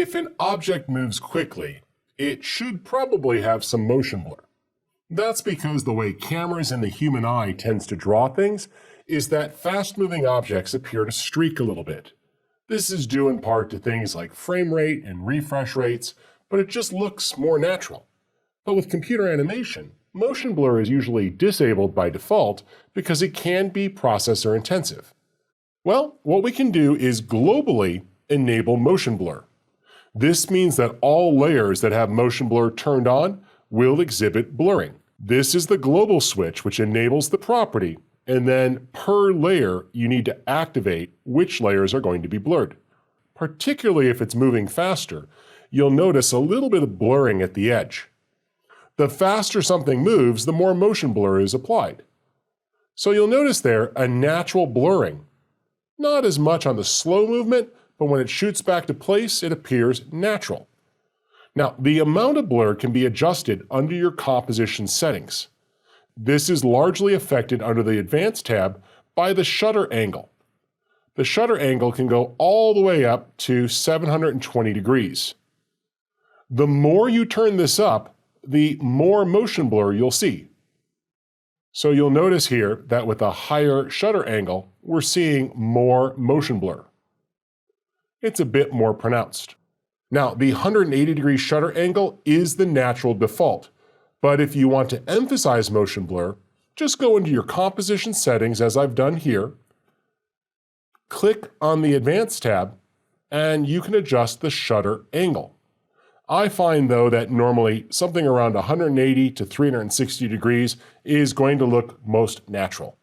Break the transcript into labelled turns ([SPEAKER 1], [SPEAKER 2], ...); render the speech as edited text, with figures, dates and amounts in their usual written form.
[SPEAKER 1] If an object moves quickly, it should probably have some motion blur. That's because the way cameras and the human eye tends to draw things is that fast-moving objects appear to streak a little bit. This is due in part to things like frame rate and refresh rates, but it just looks more natural. But with computer animation, motion blur is usually disabled by default because it can be processor intensive. Well, what we can do is globally enable motion blur. This means that all layers that have motion blur turned on will exhibit blurring. This is the global switch which enables the property, and then per layer you need to activate which layers are going to be blurred. Particularly if it's moving faster, you'll notice a little bit of blurring at the edge. The faster something moves, the more motion blur is applied. So you'll notice there a natural blurring. Not as much on the slow movement, but when it shoots back to place, it appears natural. Now, the amount of blur can be adjusted under your composition settings. This is largely affected under the Advanced tab by the shutter angle. The shutter angle can go all the way up to 720 degrees. The more you turn this up, the more motion blur you'll see. So you'll notice here that with a higher shutter angle, we're seeing more motion blur. It's a bit more pronounced. Now, the 180-degree shutter angle is the natural default, but if you want to emphasize motion blur, just go into your composition settings as I've done here, click on the Advanced tab, and you can adjust the shutter angle. I find though that normally something around 180 to 360 degrees is going to look most natural.